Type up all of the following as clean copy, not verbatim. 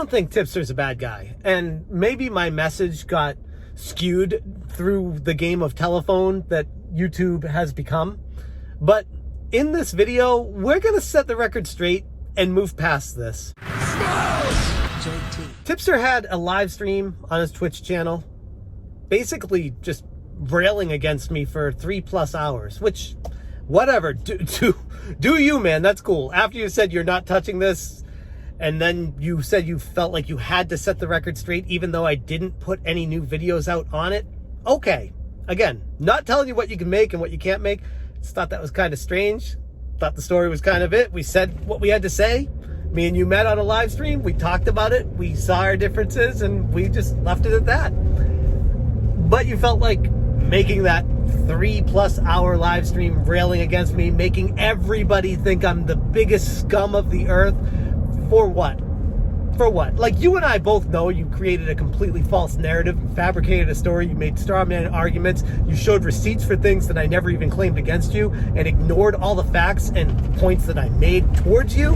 don't think Tipster's a bad guy. And maybe my message got skewed through the game of telephone that YouTube has become. But in this video, we're going to set the record straight and move past this. Tipster had a live stream on his Twitch channel, basically just railing against me for 3+ hours, which, whatever, do you, man, that's cool. After you said you're not touching this, and then you said you felt like you had to set the record straight, even though I didn't put any new videos out on it. Okay, again, not telling you what you can make and what you can't make. Just thought that was kind of strange. Thought the story was kind of it. We said what we had to say. Me and you met on a live stream. We talked about it. We saw our differences and we just left it at that. But you felt like making that 3+ hour live stream railing against me, making everybody think I'm the biggest scum of the earth. For what? For what? Like, you and I both know you created a completely false narrative, you fabricated a story, you made straw man arguments, you showed receipts for things that I never even claimed against you, and ignored all the facts and points that I made towards you.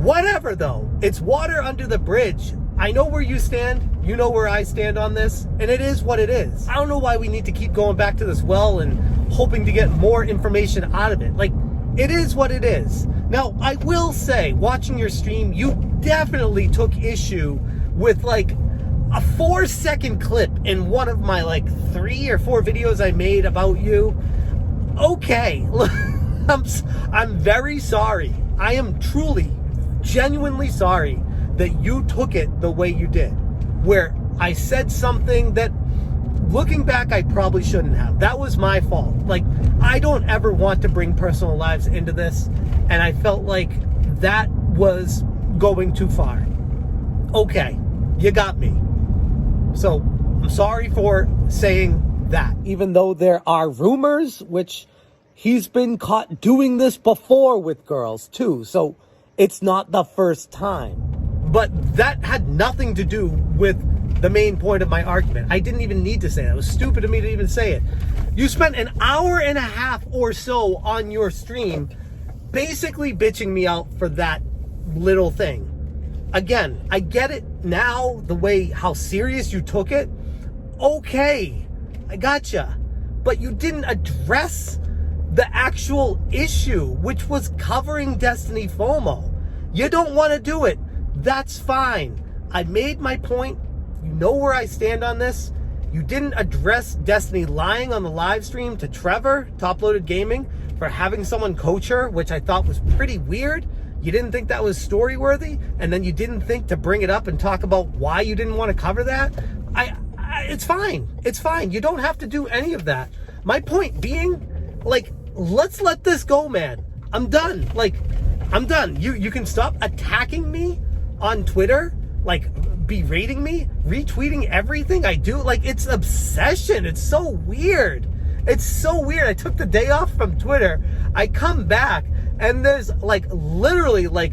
Whatever, though. It's water under the bridge. I know where you stand, you know where I stand on this, and it is what it is. I don't know why we need to keep going back to this well and hoping to get more information out of it. Like, it is what it is. Now, I will say, watching your stream, you definitely took issue with like a 4-second clip in one of my like 3 or 4 videos I made about you. Okay, I'm very sorry. I am truly, genuinely sorry that you took it the way you did, where I said something that, looking back, I probably shouldn't have. That was my fault. Like, I don't ever want to bring personal lives into this, and I felt like that was going too far. Okay, you got me. So, I'm sorry for saying that. Even though there are rumors, which he's been caught doing this before with girls too, so it's not the first time. But that had nothing to do with the main point of my argument. I didn't even need to say that. It was stupid of me to even say it. You spent an hour and a half or so on your stream basically bitching me out for that little thing. Again, I get it now, the way how serious you took it. Okay, I gotcha. But you didn't address the actual issue, which was covering Destiny FOMO. You don't want to do it. That's fine. I made my point. You know where I stand on this. You didn't address Destiny lying on the live stream to Trevor, Top Loaded Gaming, for having someone coach her, which I thought was pretty weird. You didn't think that was story worthy, and then you didn't think to bring it up and talk about why you didn't want to cover that. It's fine. It's fine. You don't have to do any of that. My point being, like, let's let this go, man. I'm done. Like, I'm done. You can stop attacking me on Twitter, like berating me, retweeting everything I do. Like, it's obsession. It's so weird. It's so weird. I took the day off from Twitter. I come back and there's like literally like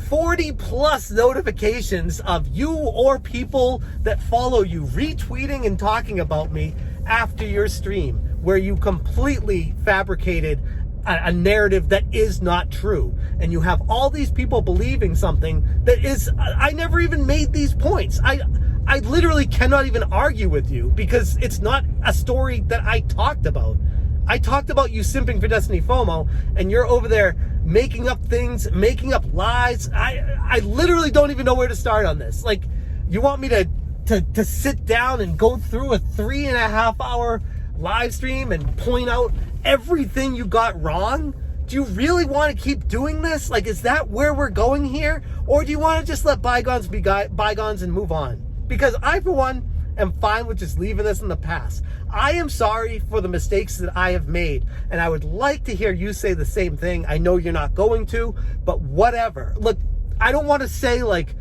40+ notifications of you or people that follow you retweeting and talking about me after your stream, where you completely fabricated a narrative that is not true, and you have all these people believing something that is, I never even made these points. I literally cannot even argue with you because it's not a story that I talked about. I talked about you simping for Destiny FOMO, and you're over there making up things, making up lies. I literally don't even know where to start on this. Like, you want me to sit down and go through a 3.5 hour live stream and point out everything you got wrong? Do you really want to keep doing this? Like, is that where we're going here? Or do you want to just let bygones be bygones and move on? Because I, for one, am fine with just leaving this in the past. I am sorry for the mistakes that I have made, and I would like to hear you say the same thing. I know you're not going to, but whatever. Look, I don't want to say like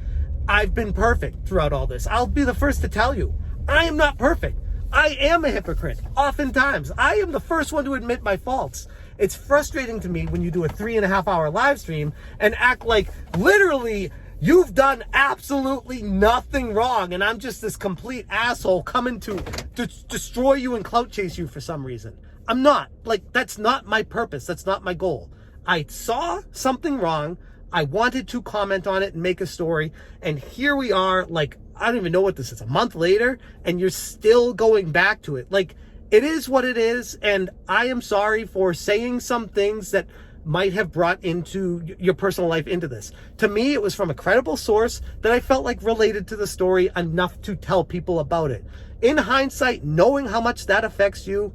I've been perfect throughout all this. I'll be the first to tell you, I am not perfect. I am a hypocrite. Oftentimes, I am the first one to admit my faults. It's frustrating to me when you do a 3.5 hour live stream and act like literally you've done absolutely nothing wrong, and I'm just this complete asshole coming to destroy you and clout chase you for some reason. I'm not. Like, that's not my purpose. That's not my goal. I saw something wrong. I wanted to comment on it and make a story. And here we are, like, I don't even know what this is, a month later, and you're still going back to it. Like, it is what it is. And I am sorry for saying some things that might have brought into your personal life into this. To me, it was from a credible source that I felt like related to the story enough to tell people about it. In hindsight, knowing how much that affects you,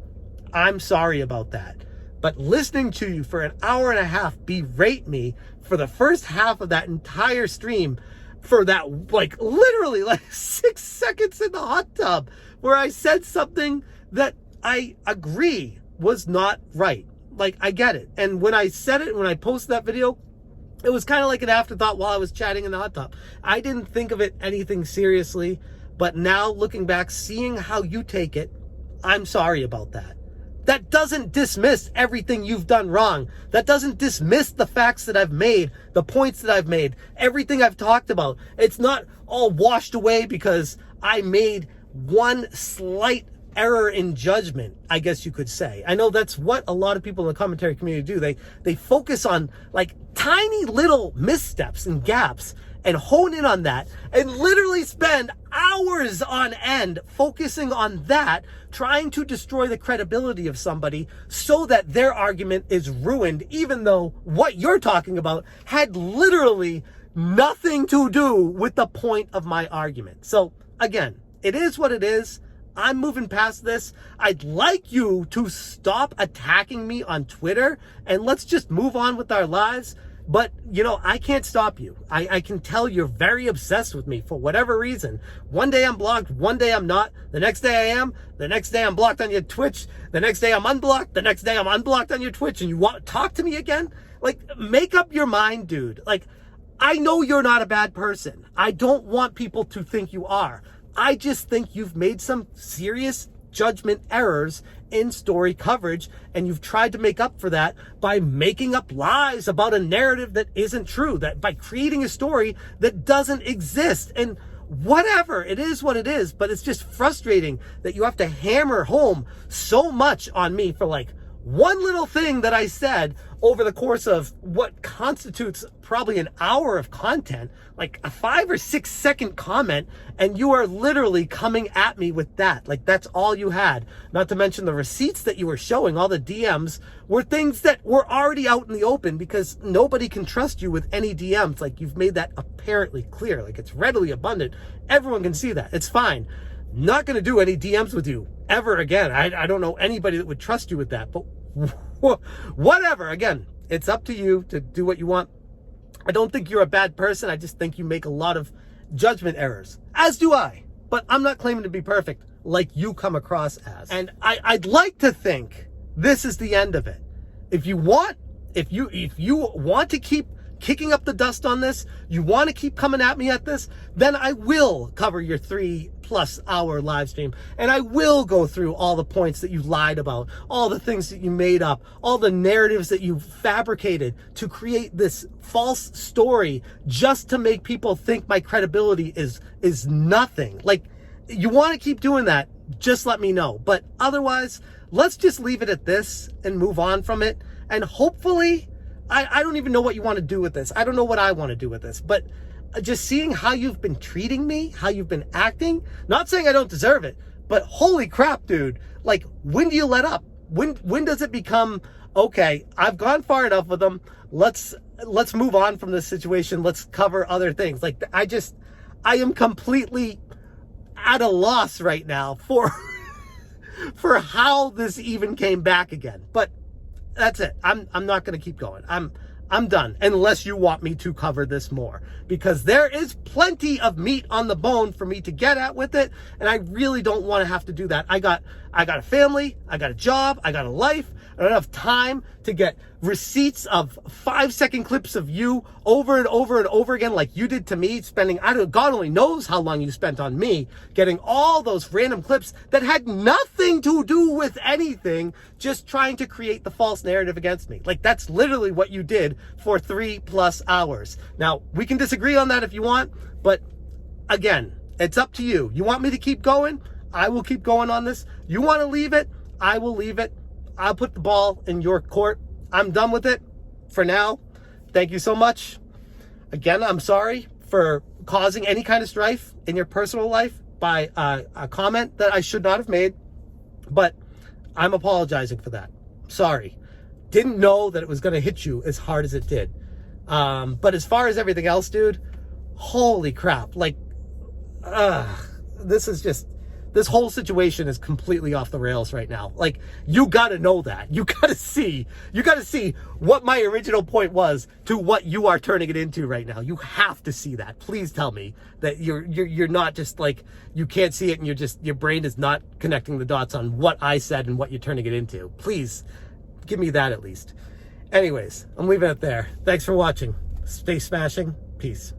I'm sorry about that. But listening to you for an hour and a half berate me for the first half of that entire stream, for that, like, literally like 6 seconds in the hot tub where I said something that I agree was not right. Like, I get it. And when I said it, when I posted that video, it was kind of like an afterthought while I was chatting in the hot tub. I didn't think of it anything seriously, but now looking back, seeing how you take it, I'm sorry about that. That doesn't dismiss everything you've done wrong. That doesn't dismiss the facts that I've made, the points that I've made, everything I've talked about. It's not all washed away because I made one slight error in judgment, I guess you could say. I know that's what a lot of people in the commentary community do. They focus on like tiny little missteps and gaps and hone in on that and literally spend hours on end focusing on that, trying to destroy the credibility of somebody so that their argument is ruined, even though what you're talking about had literally nothing to do with the point of my argument. So again, it is what it is. I'm moving past this. I'd like you to stop attacking me on Twitter and let's just move on with our lives. But, you know, I can't stop you. I can tell you're very obsessed with me for whatever reason. One day I'm blocked, one day I'm not. The next day I am. The next day I'm blocked on your Twitch. The next day I'm unblocked. The next day I'm unblocked on your Twitch. And you want to talk to me again? Like, make up your mind, dude. Like, I know you're not a bad person. I don't want people to think you are. I just think you've made some serious judgment errors in story coverage, and you've tried to make up for that by making up lies about a narrative that isn't true, that by creating a story that doesn't exist. And whatever, it is what it is, but it's just frustrating that you have to hammer home so much on me for like one little thing that I said over the course of what constitutes probably an hour of content, like a 5 or 6 second comment, and you are literally coming at me with that. Like, that's all you had. Not to mention the receipts that you were showing, all the DMs were things that were already out in the open because nobody can trust you with any DMs. Like, you've made that apparently clear. Like, it's readily abundant. Everyone can see that. It's fine. Not going to do any DMs with you ever again. I don't know anybody that would trust you with that, but whatever. Again, it's up to you to do what you want. I don't think you're a bad person. I just think you make a lot of judgment errors, as do I. But I'm not claiming to be perfect like you come across as. And I'd like to think this is the end of it. If you want to keep kicking up the dust on this, you want to keep coming at me at this, then I will cover your 3+ hour live stream, and I will go through all the points that you lied about, all the things that you made up, all the narratives that you fabricated to create this false story just to make people think my credibility is nothing. Like, you want to keep doing that, just let me know. But otherwise, let's just leave it at this and move on from it. And hopefully, I don't even know what you want to do with this. I don't know what I want to do with this, but just seeing how you've been treating me, how you've been acting, not saying I don't deserve it, but holy crap, dude. Like, when do you let up? When does it become, okay, I've gone far enough with them. Let's move on from this situation. Let's cover other things. Like, I am completely at a loss right now for how this even came back again. But that's it. I'm not going to keep going. I'm done unless you want me to cover this more, because there is plenty of meat on the bone for me to get at with it. And I really don't want to have to do that. I got a family, I got a job, I got a life. I don't have time to get receipts of 5-second clips of you over and over and over again like you did to me, spending, God only knows how long you spent on me, getting all those random clips that had nothing to do with anything, just trying to create the false narrative against me. Like, that's literally what you did for 3+ hours. Now, we can disagree on that if you want, but again, it's up to you. You want me to keep going? I will keep going on this. You want to leave it? I will leave it. I'll put the ball in your court. I'm done with it for now. Thank you so much. Again, I'm sorry for causing any kind of strife in your personal life by a comment that I should not have made, but I'm apologizing for that. Sorry. Didn't know that it was going to hit you as hard as it did. But as far as everything else, dude, holy crap. Like, this whole situation is completely off the rails right now. Like, you gotta know that. You gotta see what my original point was to what you are turning it into right now. You have to see that. Please tell me that you're not just like, you can't see it and your brain is not connecting the dots on what I said and what you're turning it into. Please give me that at least. Anyways, I'm leaving it there. Thanks for watching. Stay smashing. Peace.